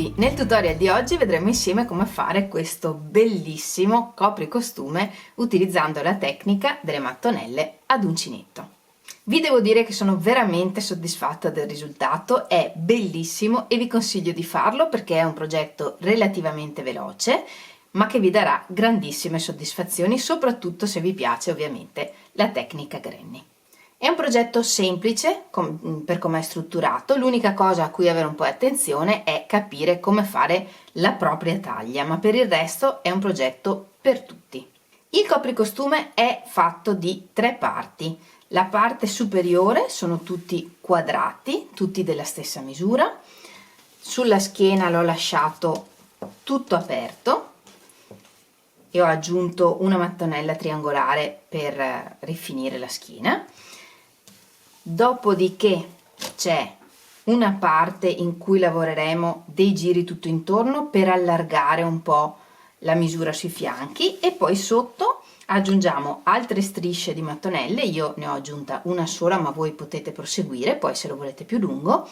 tutti! Nel tutorial di oggi vedremo insieme come fare questo bellissimo copricostume utilizzando la tecnica delle mattonelle ad uncinetto. Vi devo dire che sono veramente soddisfatta del risultato, è bellissimo e vi consiglio di farlo perché è un progetto relativamente veloce ma che vi darà grandissime soddisfazioni, soprattutto se vi piace ovviamente la tecnica Granny. È un progetto semplice per come è strutturato, l'unica cosa a cui avere un po' di attenzione è capire come fare la propria taglia, ma per il resto è un progetto per tutti. Il copricostume è fatto di 3 parti. La parte superiore sono tutti quadrati, tutti della stessa misura. Sulla schiena l'ho lasciato tutto aperto e ho aggiunto una mattonella triangolare per rifinire la schiena. Dopodiché c'è una parte in cui lavoreremo dei giri tutto intorno per allargare un po' la misura sui fianchi e poi sotto aggiungiamo altre strisce di mattonelle. Io ne ho aggiunta una sola, ma voi potete proseguire poi se lo volete più lungo,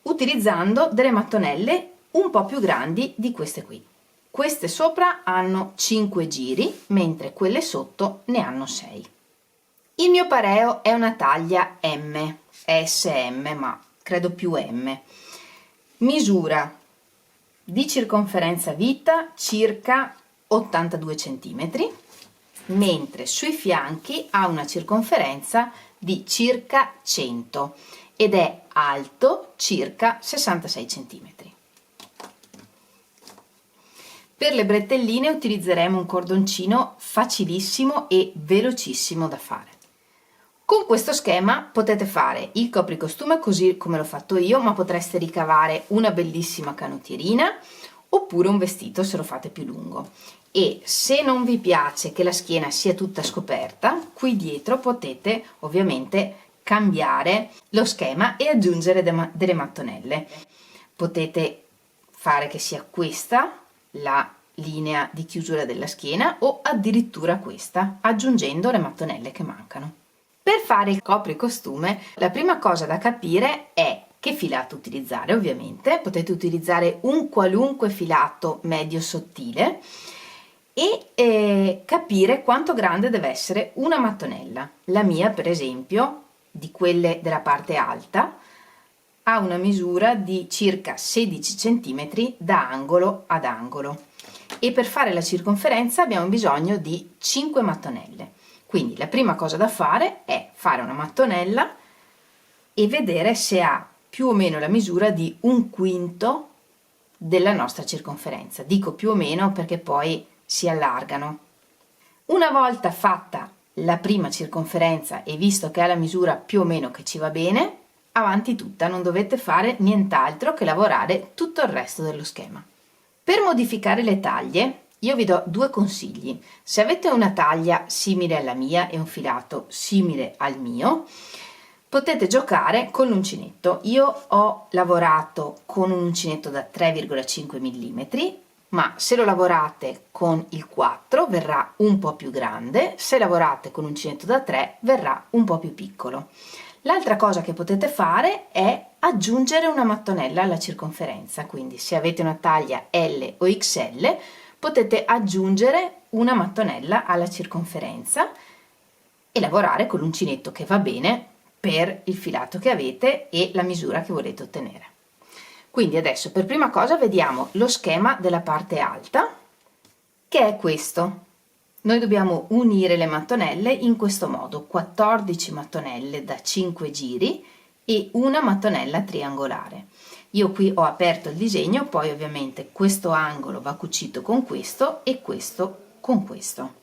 utilizzando delle mattonelle un po' più grandi di queste qui. Queste sopra hanno 5 giri, mentre quelle sotto ne hanno 6. Il mio pareo è una taglia M, SM, ma credo più M. Misura di circonferenza vita circa 82 cm, mentre sui fianchi ha una circonferenza di circa 100 ed è alto circa 66 cm. Per le bretelline utilizzeremo un cordoncino facilissimo e velocissimo da fare. Con questo schema potete fare il copricostume così come l'ho fatto io, ma potreste ricavare una bellissima canottierina oppure un vestito se lo fate più lungo. E se non vi piace che la schiena sia tutta scoperta, qui dietro potete ovviamente cambiare lo schema e aggiungere delle mattonelle. Potete fare che sia questa la linea di chiusura della schiena o addirittura questa, aggiungendo le mattonelle che mancano. Per fare il copricostume la prima cosa da capire è che filato utilizzare. Ovviamente potete utilizzare un qualunque filato medio sottile e capire quanto grande deve essere una mattonella. La mia, per esempio, di quelle della parte alta, ha una misura di circa 16 cm da angolo ad angolo e per fare la circonferenza abbiamo bisogno di 5 mattonelle. Quindi la prima cosa da fare è fare una mattonella e vedere se ha più o meno la misura di 1/5 della nostra circonferenza. Dico più o meno perché poi si allargano. Una volta fatta la prima circonferenza e visto che ha la misura più o meno che ci va bene, avanti tutta, non dovete fare nient'altro che lavorare tutto il resto dello schema. Per modificare le taglie io vi do 2 consigli. Se avete una taglia simile alla mia e un filato simile al mio, potete giocare con l'uncinetto. Io ho lavorato con un uncinetto da 3,5 mm, ma se lo lavorate con il 4 verrà un po' più grande, se lavorate con un uncinetto da 3 verrà un po' più piccolo. L'altra cosa che potete fare è aggiungere una mattonella alla circonferenza, quindi se avete una taglia L o XL potete aggiungere una mattonella alla circonferenza e lavorare con l'uncinetto che va bene per il filato che avete e la misura che volete ottenere. Quindi adesso per prima cosa vediamo lo schema della parte alta, che è questo. Noi dobbiamo unire le mattonelle in questo modo: 14 mattonelle da 5 giri e una mattonella triangolare. Io qui ho aperto il disegno, poi ovviamente questo angolo va cucito con questo e questo con questo.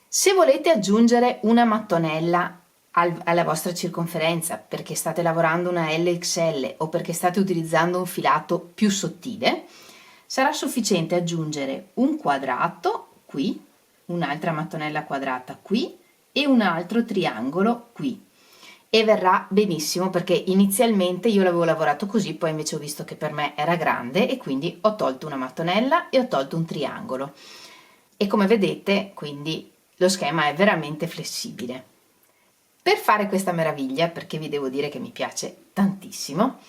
Se volete aggiungere una mattonella alla vostra circonferenza perché state lavorando una LXL o perché state utilizzando un filato più sottile, sarà sufficiente aggiungere un quadrato qui, un'altra mattonella quadrata qui e un altro triangolo qui. E verrà benissimo perché inizialmente io l'avevo lavorato così, poi invece ho visto che per me era grande e quindi ho tolto una mattonella e ho tolto un triangolo. E come vedete, quindi lo schema è veramente flessibile. Per fare questa meraviglia, perché vi devo dire che mi piace tantissimo,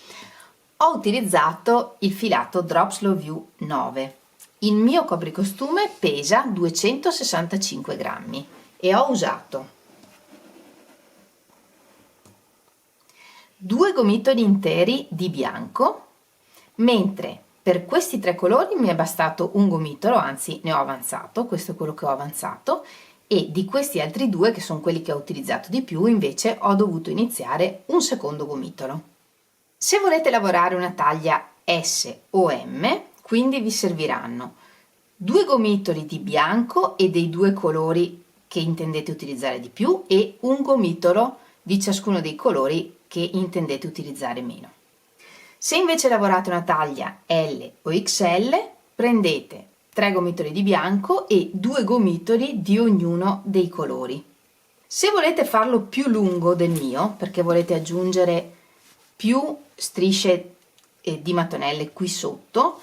ho utilizzato il filato Drop Slow View 9. Il mio copricostume pesa 265 grammi e ho usato 2 gomitoli interi di bianco, mentre per questi 3 colori mi è bastato un gomitolo, anzi ne ho avanzato, questo è quello che ho avanzato, e di questi altri 2, che sono quelli che ho utilizzato di più, invece ho dovuto iniziare un secondo gomitolo. Se volete lavorare una taglia S o M, quindi vi serviranno 2 gomitoli di bianco e dei 2 colori che intendete utilizzare di più e un gomitolo di ciascuno dei colori che intendete utilizzare meno. Se invece lavorate una taglia L o XL, prendete 3 gomitoli di bianco e 2 gomitoli di ognuno dei colori. Se volete farlo più lungo del mio, perché volete aggiungere più strisce di mattonelle qui sotto,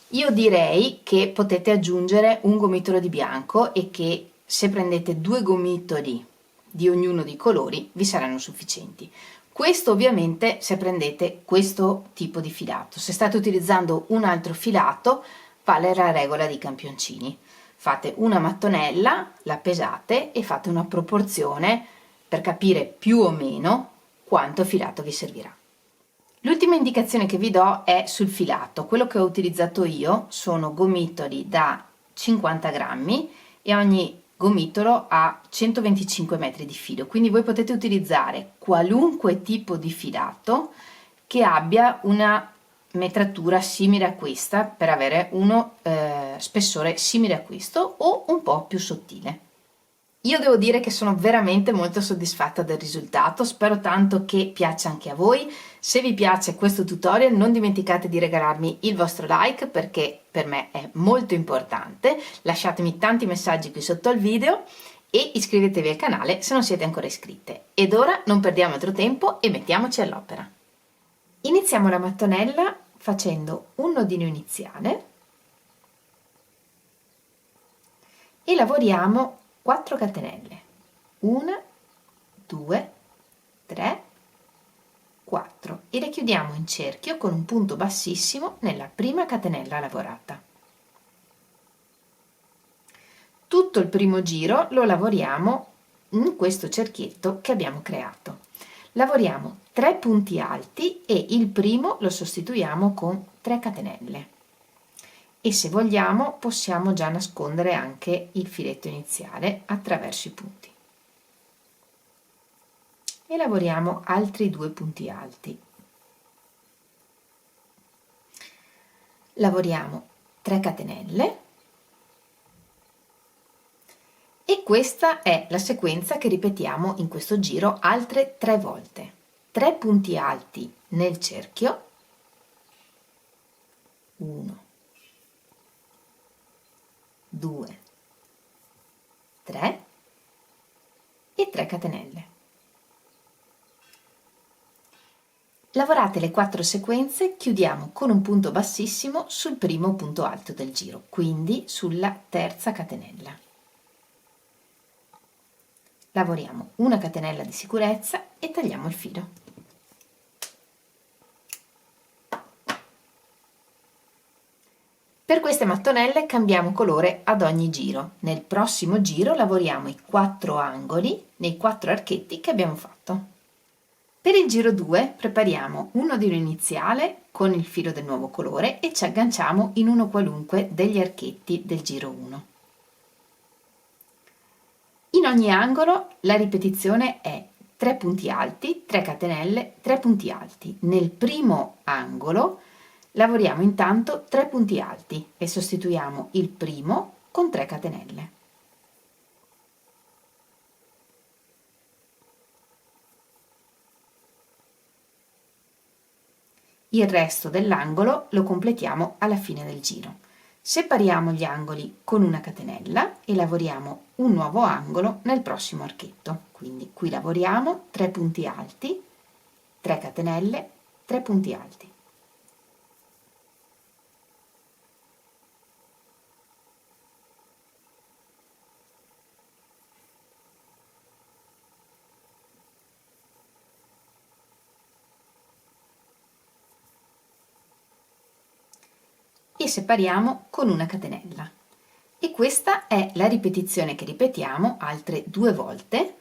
io direi che potete aggiungere un gomitolo di bianco e che se prendete 2 gomitoli di ognuno dei colori vi saranno sufficienti. Questo ovviamente se prendete questo tipo di filato. Se state utilizzando un altro filato, vale la regola dei campioncini. Fate una mattonella, la pesate e fate una proporzione per capire più o meno quanto filato vi servirà. L'ultima indicazione che vi do è sul filato. Quello che ho utilizzato io sono gomitoli da 50 grammi e ogni gomitolo ha 125 metri di filo, quindi voi potete utilizzare qualunque tipo di filato che abbia una metratura simile a questa per avere uno spessore simile a questo o un po' più sottile. Io devo dire che sono veramente molto soddisfatta del risultato, spero tanto che piaccia anche a voi. Se vi piace questo tutorial non dimenticate di regalarmi il vostro like perché per me è molto importante, lasciatemi tanti messaggi qui sotto al video e iscrivetevi al canale se non siete ancora iscritte. Ed ora non perdiamo altro tempo e mettiamoci all'opera. Iniziamo la mattonella facendo un nodino iniziale e lavoriamo 4 catenelle, 1, 2, 3, 4 e le chiudiamo in cerchio con un punto bassissimo nella prima catenella lavorata. Tutto il primo giro lo lavoriamo in questo cerchietto che abbiamo creato. Lavoriamo 3 punti alti e il primo lo sostituiamo con 3 catenelle. E se vogliamo possiamo già nascondere anche il filetto iniziale attraverso i punti. E lavoriamo altri 2 punti alti. Lavoriamo 3 catenelle e questa è la sequenza che ripetiamo in questo giro altre 3 volte. 3 punti alti nel cerchio, 1, 2, 3 e 3 catenelle. Lavorate le 4 sequenze, chiudiamo con un punto bassissimo sul primo punto alto del giro, quindi sulla terza catenella. Lavoriamo una catenella di sicurezza e tagliamo il filo. Per queste mattonelle cambiamo colore ad ogni giro. Nel prossimo giro lavoriamo i 4 angoli nei 4 archetti che abbiamo fatto. Per il giro 2 prepariamo un nodino iniziale con il filo del nuovo colore e ci agganciamo in uno qualunque degli archetti del giro 1. In ogni angolo la ripetizione è 3 punti alti, 3 catenelle, 3 punti alti. Nel primo angolo lavoriamo intanto 3 punti alti e sostituiamo il primo con 3 catenelle. Il resto dell'angolo lo completiamo alla fine del giro. Separiamo gli angoli con una catenella e lavoriamo un nuovo angolo nel prossimo archetto. Quindi qui lavoriamo 3 punti alti, 3 catenelle, 3 punti alti. e separiamo con una catenella. E questa è la ripetizione che ripetiamo altre 2 volte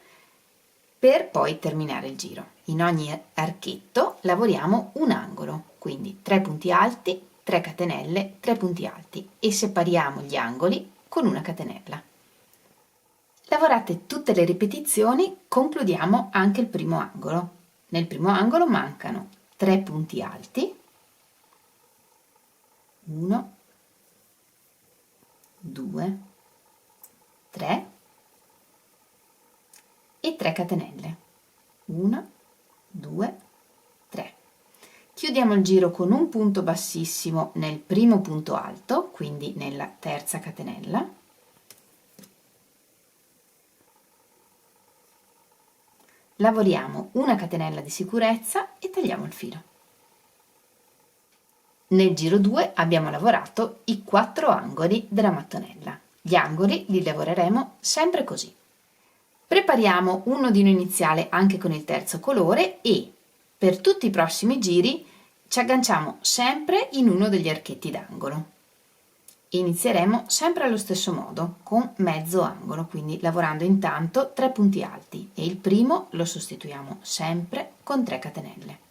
per poi terminare il giro. In ogni archetto lavoriamo un angolo, quindi 3 punti alti, 3 catenelle, 3 punti alti e separiamo gli angoli con una catenella. Lavorate tutte le ripetizioni, concludiamo anche il primo angolo. Nel primo angolo mancano 3 punti alti, 1, 2, 3 e 3 catenelle, 1, 2, 3. Chiudiamo il giro con un punto bassissimo nel primo punto alto, quindi nella terza catenella, lavoriamo una catenella di sicurezza e tagliamo il filo. Nel giro 2 abbiamo lavorato i 4 angoli della mattonella. Gli angoli li lavoreremo sempre così. Prepariamo un nodino iniziale anche con il terzo colore e per tutti i prossimi giri ci agganciamo sempre in uno degli archetti d'angolo. Inizieremo sempre allo stesso modo, con mezzo angolo, quindi lavorando intanto 3 punti alti e il primo lo sostituiamo sempre con 3 catenelle.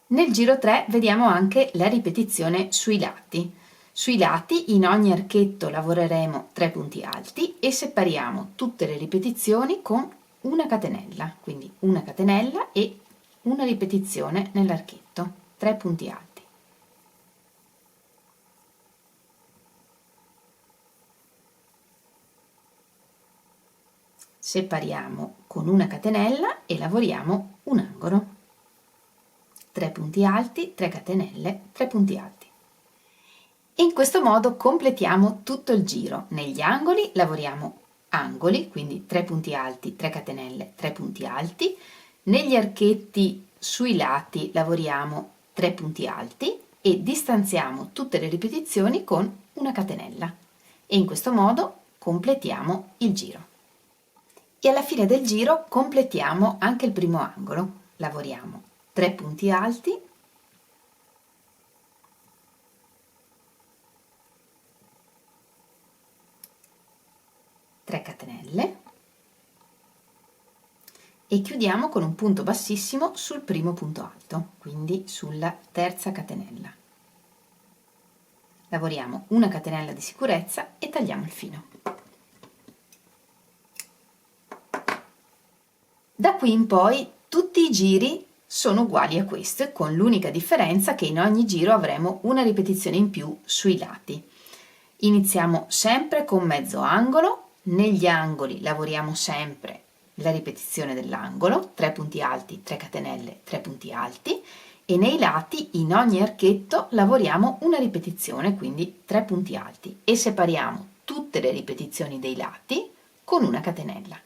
Nel giro 3 vediamo anche la ripetizione sui lati. Sui lati in ogni archetto lavoreremo 3 punti alti e separiamo tutte le ripetizioni con una catenella, quindi una catenella e una ripetizione nell'archetto, 3 punti alti. Separiamo con una catenella e lavoriamo un angolo. 3 punti alti, 3 catenelle, 3 punti alti. E in questo modo completiamo tutto il giro. Negli angoli lavoriamo angoli, quindi 3 punti alti, 3 catenelle, 3 punti alti. Negli archetti sui lati lavoriamo 3 punti alti e distanziamo tutte le ripetizioni con una catenella. E in questo modo completiamo il giro. E alla fine del giro completiamo anche il primo angolo. Lavoriamo 3 punti alti, 3 catenelle e chiudiamo con un punto bassissimo sul primo punto alto, quindi sulla terza catenella. Lavoriamo una catenella di sicurezza e tagliamo il filo. Da qui in poi tutti i giri sono uguali a questo, con l'unica differenza che in ogni giro avremo una ripetizione in più sui lati. Iniziamo sempre con mezzo angolo, negli angoli lavoriamo sempre la ripetizione dell'angolo, 3 punti alti, 3 catenelle, 3 punti alti, e nei lati in ogni archetto lavoriamo una ripetizione, quindi 3 punti alti, e separiamo tutte le ripetizioni dei lati con una catenella.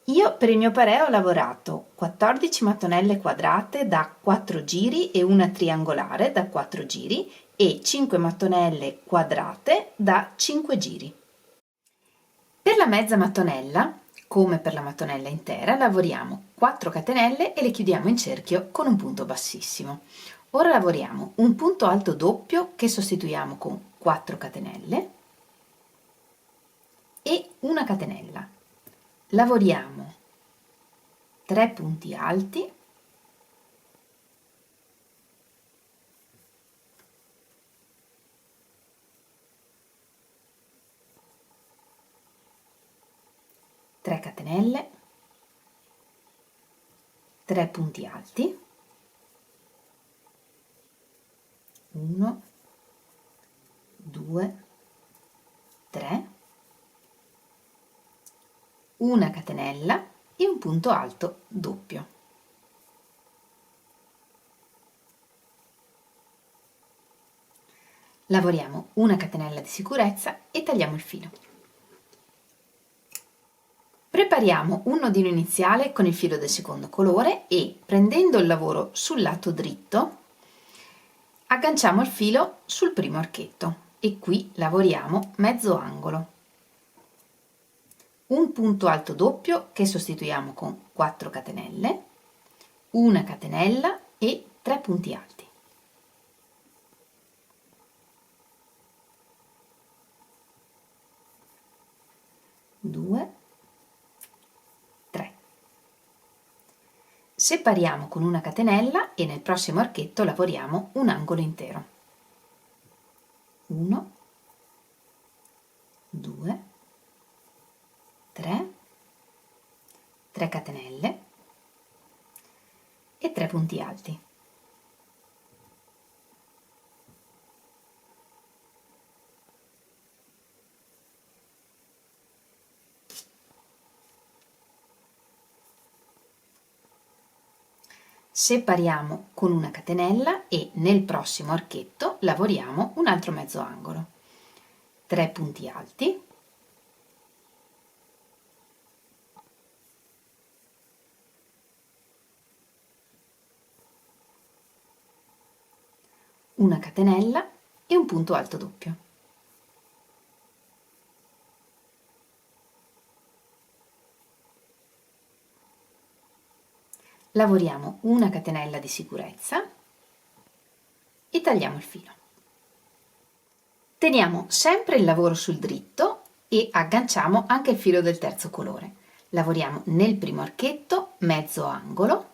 Io per il mio parè ho lavorato 14 mattonelle quadrate da 4 giri e una triangolare da 4 giri e 5 mattonelle quadrate da 5 giri. Per la mezza mattonella, come per la mattonella intera, lavoriamo 4 catenelle e le chiudiamo in cerchio con un punto bassissimo. Ora lavoriamo un punto alto doppio che sostituiamo con 4 catenelle e una catenella. Lavoriamo 3 punti alti, tre catenelle, 3 punti alti, 1, 2, 3, una catenella e un punto alto doppio. Lavoriamo una catenella di sicurezza e tagliamo il filo. Prepariamo un nodino iniziale con il filo del secondo colore e, prendendo il lavoro sul lato dritto, agganciamo il filo sul primo archetto e qui lavoriamo mezzo angolo. un punto alto doppio che sostituiamo con 4 catenelle, una catenella e 3 punti alti. Due, 3. Separiamo con una catenella e nel prossimo archetto lavoriamo un angolo intero. 1, 2, 3, 3 catenelle e 3 punti alti. Separiamo con una catenella e nel prossimo archetto lavoriamo un altro mezzo angolo. 3 punti alti, una catenella e un punto alto doppio. Lavoriamo una catenella di sicurezza e tagliamo il filo. Teniamo sempre il lavoro sul dritto e agganciamo anche il filo del terzo colore. Lavoriamo nel primo archetto mezzo angolo,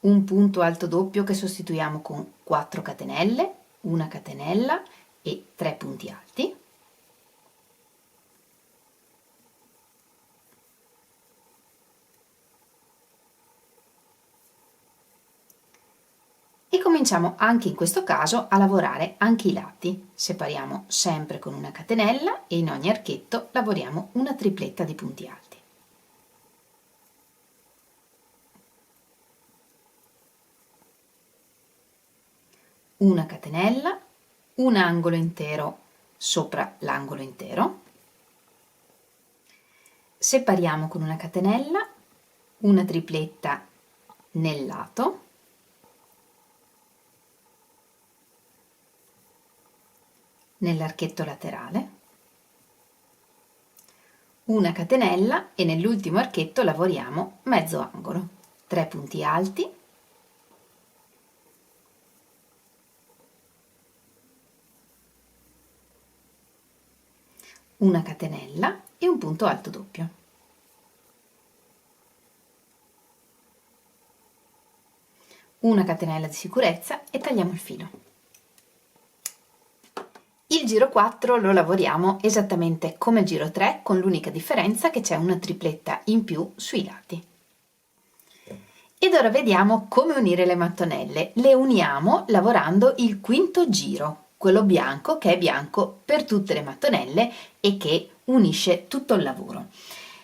un punto alto doppio che sostituiamo con 4 catenelle, una catenella e 3 punti alti. E cominciamo anche in questo caso a lavorare anche i lati. Separiamo sempre con una catenella e in ogni archetto lavoriamo una tripletta di punti alti. Una catenella, un angolo intero sopra l'angolo intero. Separiamo con una catenella, una tripletta nel lato. Nell'archetto laterale, una catenella e nell'ultimo archetto lavoriamo mezzo angolo, 3 punti alti, una catenella e un punto alto doppio. Una catenella di sicurezza e tagliamo il filo. Il giro 4 lo lavoriamo esattamente come il giro 3, con l'unica differenza che c'è una tripletta in più sui lati. Ed ora vediamo come unire le mattonelle. Le uniamo lavorando il quinto giro, quello bianco che è bianco per tutte le mattonelle e che unisce tutto il lavoro.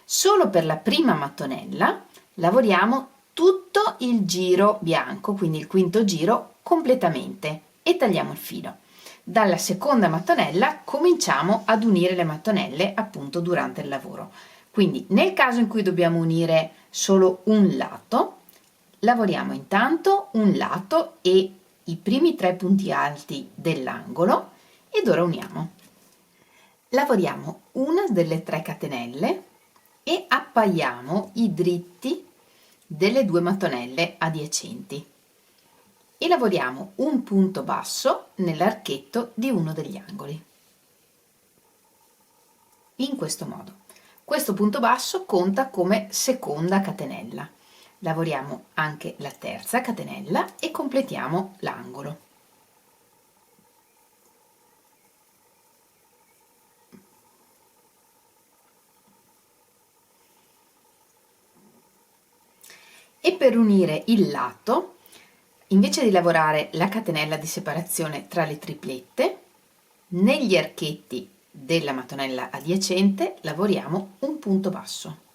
Solo per la prima mattonella lavoriamo tutto il giro bianco, quindi il quinto giro completamente, e tagliamo il filo. Dalla seconda mattonella cominciamo ad unire le mattonelle appunto durante il lavoro. Quindi nel caso in cui dobbiamo unire solo un lato, lavoriamo intanto un lato e i primi 3 punti alti dell'angolo ed ora uniamo. Lavoriamo una delle 3 catenelle e appaiamo i dritti delle 2 mattonelle adiacenti. E lavoriamo un punto basso nell'archetto di uno degli angoli. In questo modo. Questo punto basso conta come seconda catenella. Lavoriamo anche la terza catenella e completiamo l'angolo. E per unire il lato, invece di lavorare la catenella di separazione tra le triplette, negli archetti della mattonella adiacente lavoriamo un punto basso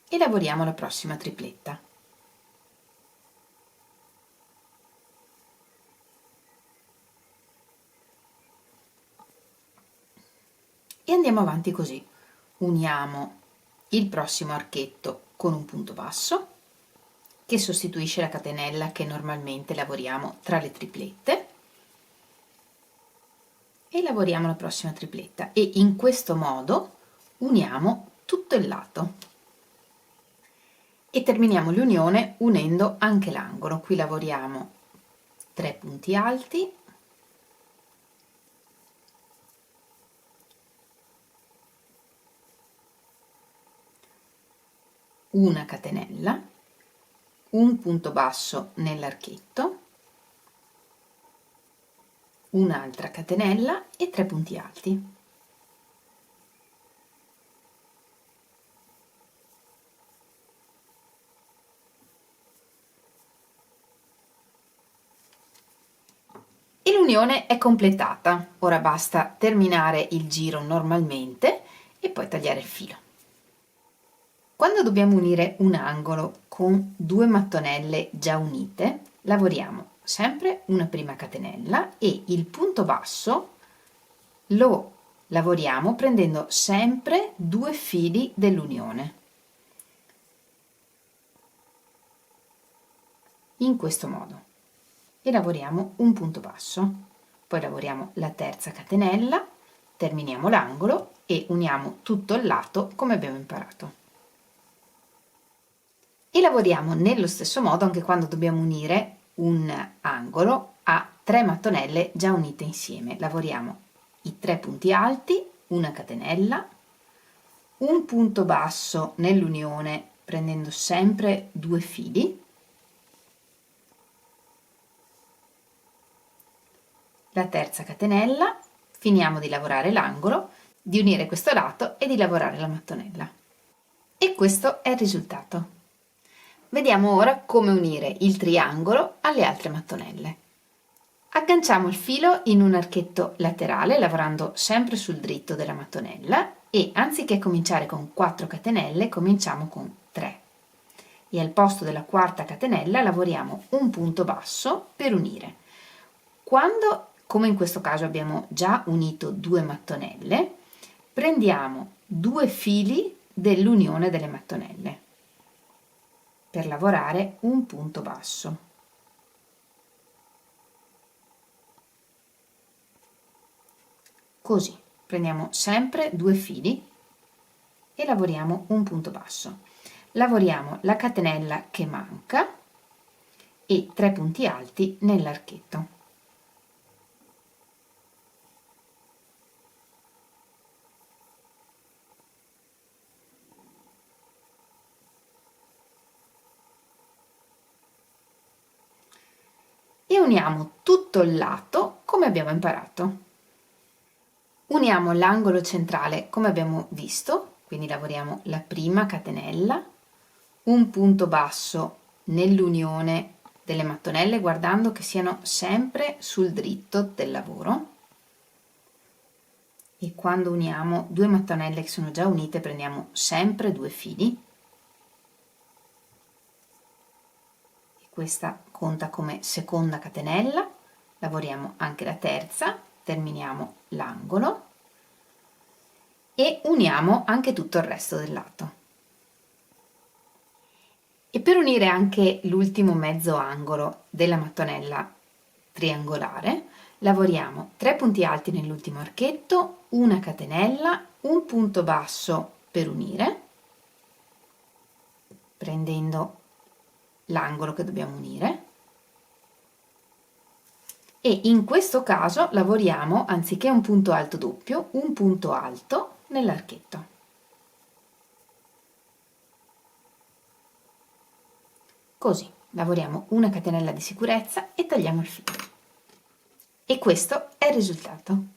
e lavoriamo la prossima tripletta. E andiamo avanti così. Uniamo il prossimo archetto con un punto basso che sostituisce la catenella che normalmente lavoriamo tra le triplette e lavoriamo la prossima tripletta e in questo modo uniamo tutto il lato e terminiamo l'unione unendo anche l'angolo. Qui lavoriamo 3 punti alti, una catenella, un punto basso nell'archetto, un'altra catenella e 3 punti alti. E l'unione è completata. Ora basta terminare il giro normalmente e poi tagliare il filo. Quando dobbiamo unire un angolo con 2 mattonelle già unite, lavoriamo sempre una prima catenella e il punto basso lo lavoriamo prendendo sempre 2 fili dell'unione. In questo modo. E lavoriamo un punto basso, poi lavoriamo la terza catenella, terminiamo l'angolo e uniamo tutto il lato come abbiamo imparato. E lavoriamo nello stesso modo anche quando dobbiamo unire un angolo a 3 mattonelle già unite insieme. Lavoriamo i 3 punti alti, una catenella, un punto basso nell'unione prendendo sempre 2 fili, la terza catenella, finiamo di lavorare l'angolo, di unire questo lato e di lavorare la mattonella. E questo è il risultato. Vediamo ora come unire il triangolo alle altre mattonelle. Agganciamo il filo in un archetto laterale lavorando sempre sul dritto della mattonella e anziché cominciare con 4 catenelle cominciamo con 3 e al posto della quarta catenella lavoriamo un punto basso per unire. Quando, come in questo caso, abbiamo già unito 2 mattonelle, prendiamo 2 fili dell'unione delle mattonelle per lavorare un punto basso. Così prendiamo sempre 2 fili e lavoriamo un punto basso. Lavoriamo la catenella che manca e 3 punti alti nell'archetto. E uniamo tutto il lato come abbiamo imparato. Uniamo l'angolo centrale come abbiamo visto, quindi lavoriamo la prima catenella, un punto basso nell'unione delle mattonelle guardando che siano sempre sul dritto del lavoro e quando uniamo 2 mattonelle che sono già unite prendiamo sempre 2 fili. Questa conta come seconda catenella, lavoriamo anche la terza, terminiamo l'angolo e uniamo anche tutto il resto del lato. E per unire anche l'ultimo mezzo angolo della mattonella triangolare, lavoriamo 3 punti alti nell'ultimo archetto, una catenella, un punto basso per unire, prendendo l'angolo che dobbiamo unire e in questo caso lavoriamo anziché un punto alto doppio un punto alto nell'archetto. Così lavoriamo una catenella di sicurezza e tagliamo il filo. E questo è il risultato.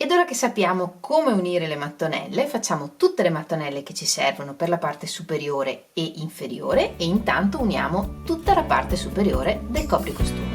Ed ora che sappiamo come unire le mattonelle, facciamo tutte le mattonelle che ci servono per la parte superiore e inferiore e intanto uniamo tutta la parte superiore del copricostume.